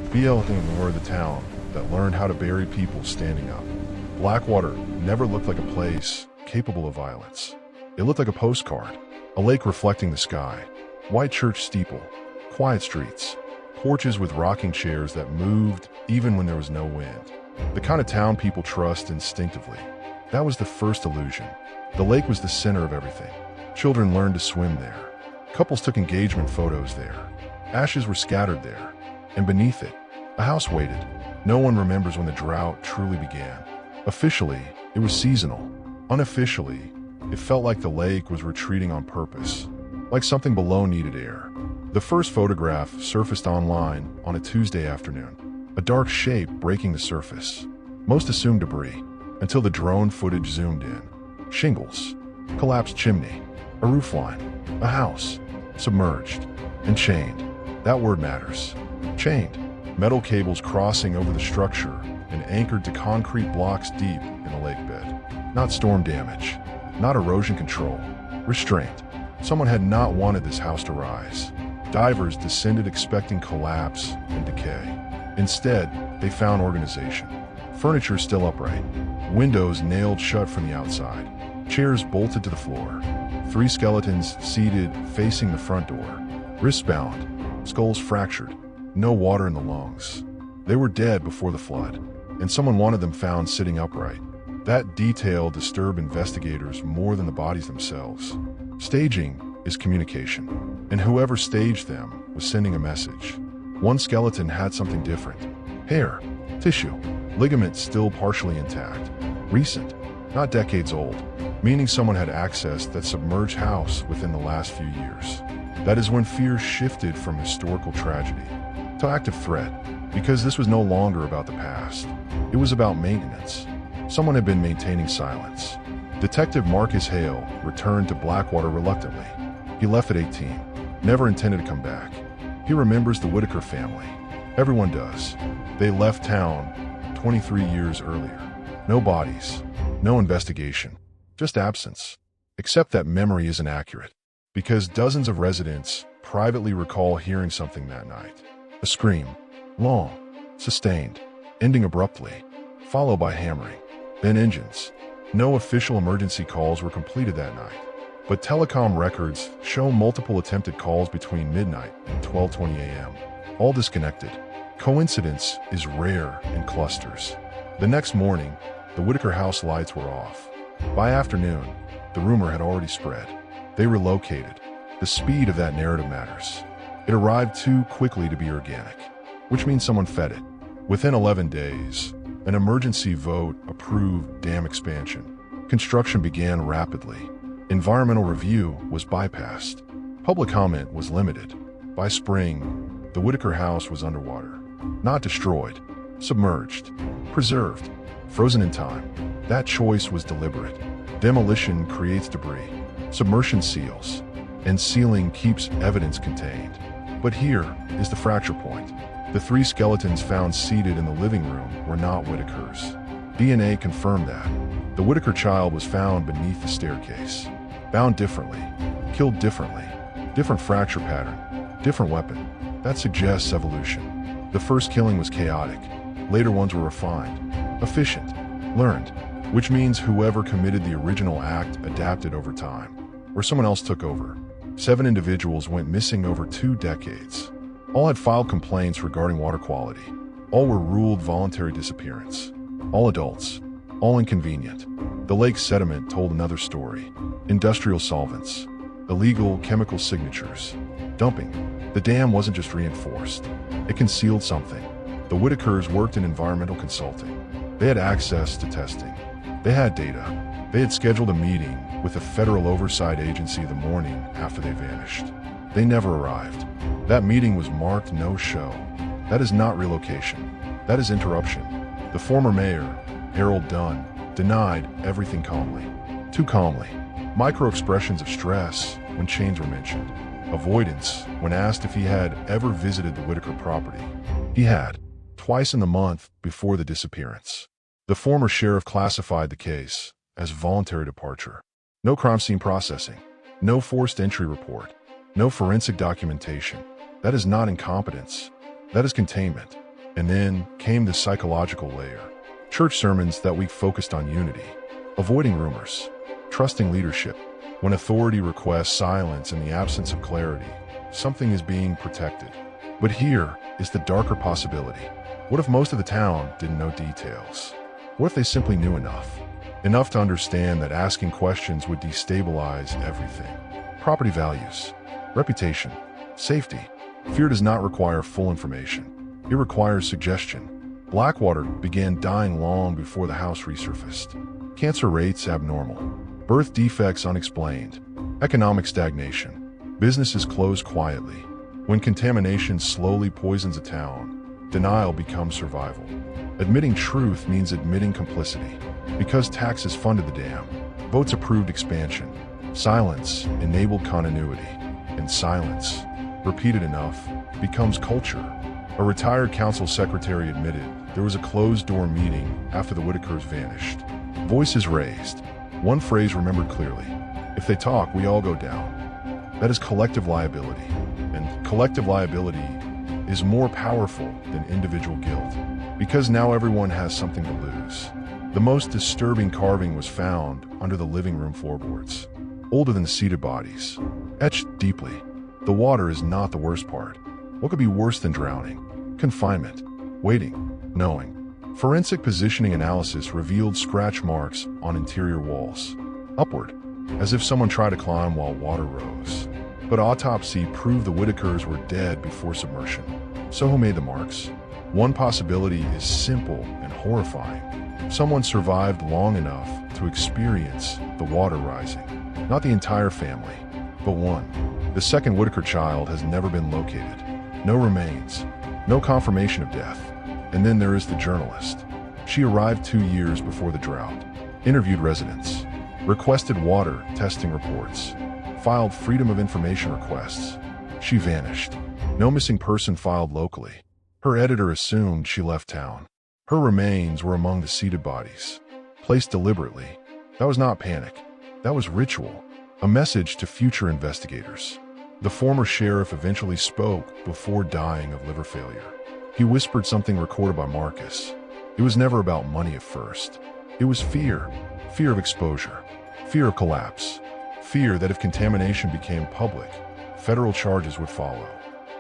BLM were the town that learned how to bury people standing up. Blackwater never looked like a place capable of violence. It looked like a postcard, a lake reflecting the sky, white church steeple, quiet streets, porches with rocking chairs that moved even when there was no wind. The kind of town people trust instinctively. That was the first illusion. The lake was the center of everything. Children learned to swim there. Couples took engagement photos there. Ashes were scattered there. And beneath it, a house waited. No one remembers when the drought truly began. Officially, it was seasonal. Unofficially, it felt like the lake was retreating on purpose, like something below needed air. The first photograph surfaced online on a Tuesday afternoon, a dark shape breaking the surface. Most assumed debris, until the drone footage zoomed in. Shingles, collapsed chimney, a roofline, a house, submerged, and chained. That word matters. Chained. Metal cables crossing over the structure and anchored to concrete blocks deep in the lake bed. Not storm damage, not erosion control, restraint. Someone had not wanted this house to rise. Divers descended expecting collapse and decay. Instead, they found organization. Furniture still upright, windows nailed shut from the outside, chairs bolted to the floor, 3 skeletons seated facing the front door, wrists bound, skulls fractured, no water in the lungs. They were dead before the flood, and someone wanted them found sitting upright. That detail disturbed investigators more than the bodies themselves. Staging is communication, and whoever staged them was sending a message. One skeleton had something different. Hair, tissue, ligaments still partially intact. Recent, not decades old, meaning someone had accessed that submerged house within the last few years. That is when fear shifted from historical tragedy to active threat, because this was no longer about the past. It was about maintenance. Someone had been maintaining silence. Detective Marcus Hale returned to Blackwater reluctantly. He left at 18, never intended to come back. He remembers the Whitaker family. Everyone does. They left town 23 years earlier. No bodies, no investigation, just absence. Except that memory isn't accurate, because dozens of residents privately recall hearing something that night. A scream, long, sustained, ending abruptly, followed by hammering. Then engines. No official emergency calls were completed that night, but telecom records show multiple attempted calls between midnight and 12:20 a.m., all disconnected. Coincidence is rare in clusters. The next morning, the Whitaker house lights were off. By afternoon, the rumor had already spread. They relocated. The speed of that narrative matters. It arrived too quickly to be organic, which means someone fed it. Within 11 days, an emergency vote approved dam expansion. Construction began rapidly. Environmental review was bypassed. Public comment was limited. By spring, the Whitaker house was underwater. Not destroyed, submerged, preserved, frozen in time. That choice was deliberate. Demolition creates debris. Submersion seals. And sealing keeps evidence contained. But here is the fracture point. The 3 skeletons found seated in the living room were not Whitaker's. DNA confirmed that. The Whitaker child was found beneath the staircase. Bound differently, killed differently, different fracture pattern, different weapon. That suggests evolution. The first killing was chaotic. Later ones were refined, efficient, learned, which means whoever committed the original act adapted over time, or someone else took over. 7 individuals went missing over 2 decades. All had filed complaints regarding water quality. All were ruled voluntary disappearance. All adults. All inconvenient. The lake's sediment told another story. Industrial solvents. Illegal chemical signatures. Dumping. The dam wasn't just reinforced. It concealed something. The Whitakers worked in environmental consulting. They had access to testing. They had data. They had scheduled a meeting with a federal oversight agency the morning after they vanished. They never arrived. That meeting was marked no-show. That is not relocation. That is interruption. The former mayor, Harold Dunn, denied everything calmly. Too calmly. Micro-expressions of stress when chains were mentioned. Avoidance when asked if he had ever visited the Whitaker property. He had, twice in the month before the disappearance. The former sheriff classified the case as voluntary departure. No crime scene processing. No forced entry report. No forensic documentation. That is not incompetence. That is containment. And then came the psychological layer. Church sermons that week focused on unity, avoiding rumors, trusting leadership. When authority requests silence in the absence of clarity, something is being protected. But here is the darker possibility. What if most of the town didn't know details? What if they simply knew enough? Enough to understand that asking questions would destabilize everything. Property values, reputation, safety. Fear does not require full information. It requires suggestion. Blackwater began dying long before the house resurfaced. Cancer rates abnormal. Birth defects unexplained. Economic stagnation. Businesses close quietly. When contamination slowly poisons a town, denial becomes survival. Admitting truth means admitting complicity. Because taxes funded the dam, votes approved expansion. Silence enabled continuity. And silence, repeated enough, becomes culture. A retired council secretary admitted there was a closed-door meeting after the Whitakers vanished. Voices raised. One phrase remembered clearly. If they talk, we all go down. That is collective liability. And collective liability is more powerful than individual guilt. Because now everyone has something to lose. The most disturbing carving was found under the living room floorboards. Older than the seated bodies. Etched deeply. The water is not the worst part. What could be worse than drowning? Confinement. Waiting. Knowing. Forensic positioning analysis revealed scratch marks on interior walls. Upward. As if someone tried to climb while water rose. But autopsy proved the Whitakers were dead before submersion. So who made the marks? One possibility is simple and horrifying. Someone survived long enough to experience the water rising. Not the entire family, but one. The second Whitaker child has never been located. No remains. No confirmation of death. And then there is the journalist. She arrived 2 years before the drought. Interviewed residents. Requested water testing reports. Filed Freedom of Information requests. She vanished. No missing person filed locally. Her editor assumed she left town. Her remains were among the seated bodies. Placed deliberately. That was not panic. That was ritual. A message to future investigators. The former sheriff eventually spoke before dying of liver failure. He whispered something recorded by Marcus. It was never about money at first. It was fear. Fear of exposure. Fear of collapse. Fear that if contamination became public, federal charges would follow.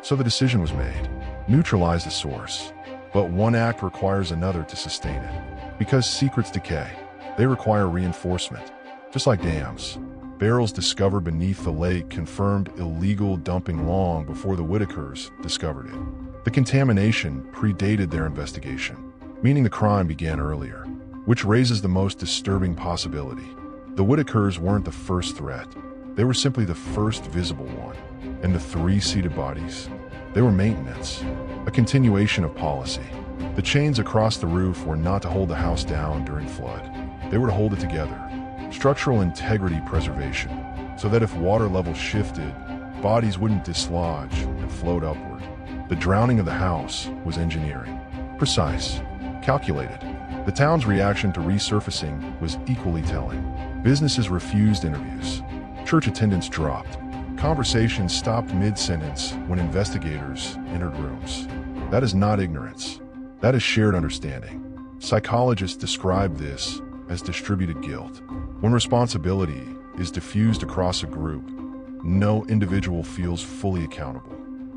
So the decision was made. Neutralize the source. But one act requires another to sustain it. Because secrets decay. They require reinforcement. Just like dams. Barrels discovered beneath the lake confirmed illegal dumping long before the Whitakers discovered it. The contamination predated their investigation, meaning the crime began earlier, which raises the most disturbing possibility. The Whitakers weren't the first threat. They were simply the first visible one. And the 3 seated bodies? They were maintenance, a continuation of policy. The chains across the roof were not to hold the house down during flood. They were to hold it together. Structural integrity preservation, so that if water levels shifted, bodies wouldn't dislodge and float upward. The drowning of the house was engineering. Precise. Calculated. The town's reaction to resurfacing was equally telling. Businesses refused interviews. Church attendance dropped. Conversations stopped mid-sentence when investigators entered rooms. That is not ignorance. That is shared understanding. Psychologists describe this as distributed guilt. When responsibility is diffused across a group, no individual feels fully accountable.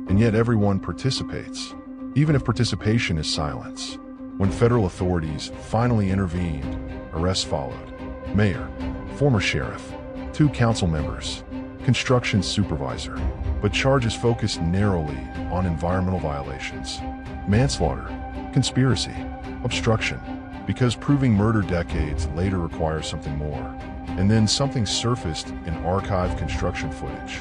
And yet everyone participates, even if participation is silence. When federal authorities finally intervened, arrests followed. Mayor, former sheriff, 2 council members, construction supervisor, but charges focused narrowly on environmental violations. Manslaughter, conspiracy, obstruction, because proving murder decades later requires something more. And then something surfaced in archived construction footage.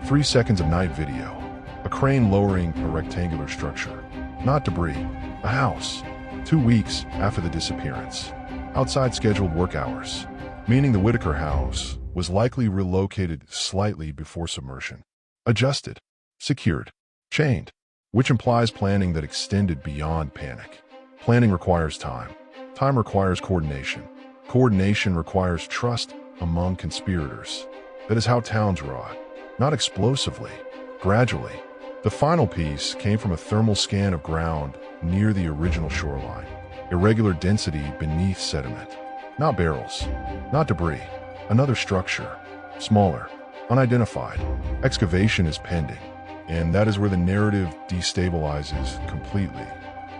3 seconds of night video. A crane lowering a rectangular structure. Not debris, a house. 2 weeks after the disappearance. Outside scheduled work hours. Meaning the Whitaker house was likely relocated slightly before submersion. Adjusted, secured, chained. Which implies planning that extended beyond panic. Planning requires time. Time requires coordination. Coordination requires trust among conspirators. That is how towns rot. Not explosively, gradually. The final piece came from a thermal scan of ground near the original shoreline. Irregular density beneath sediment. Not barrels, not debris. Another structure, smaller, unidentified. Excavation is pending, and that is where the narrative destabilizes completely.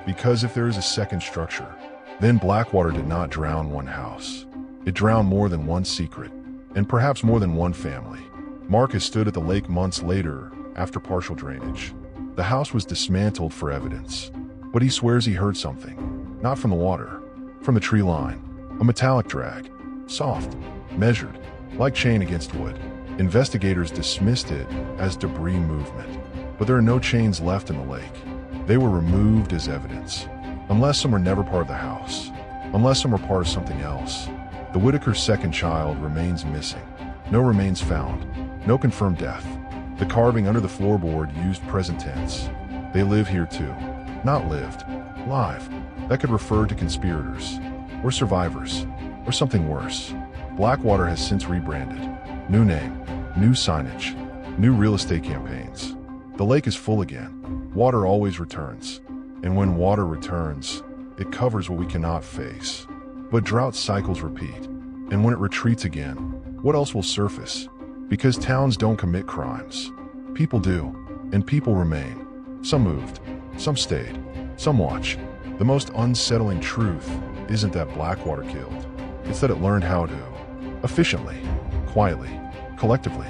Because if there is a second structure, then Blackwater did not drown one house. It drowned more than one secret, and perhaps more than one family. Marcus stood at the lake months later after partial drainage. The house was dismantled for evidence, but he swears he heard something. Not from the water, from the tree line. A metallic drag, soft, measured, like chain against wood. Investigators dismissed it as debris movement, but there are no chains left in the lake. They were removed as evidence, unless some were never part of the house, unless some were part of something else. The Whitaker's second child remains missing. No remains found, no confirmed death. The carving under the floorboard used present tense. They live here too. Not lived, live. That could refer to conspirators, or survivors, or something worse. Blackwater has since rebranded. New name, new signage, new real estate campaigns. The lake is full again. Water always returns. And when water returns, it covers what we cannot face. But drought cycles repeat. And when it retreats again, what else will surface? Because towns don't commit crimes. People do. And people remain. Some moved. Some stayed. Some watch. The most unsettling truth isn't that Blackwater killed. It's that it learned how to. Efficiently. Quietly. Collectively.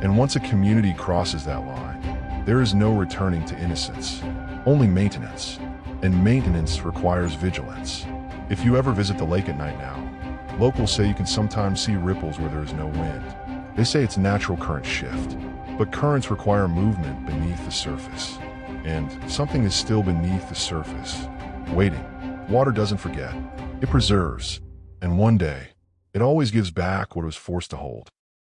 And once a community crosses that line, there is no returning to innocence. Only maintenance. And maintenance requires vigilance. If you ever visit the lake at night now, locals say you can sometimes see ripples where there is no wind. They say it's natural current shift. But currents require movement beneath the surface. And something is still beneath the surface, waiting. Water doesn't forget. It preserves. And one day, it always gives back what it was forced to hold.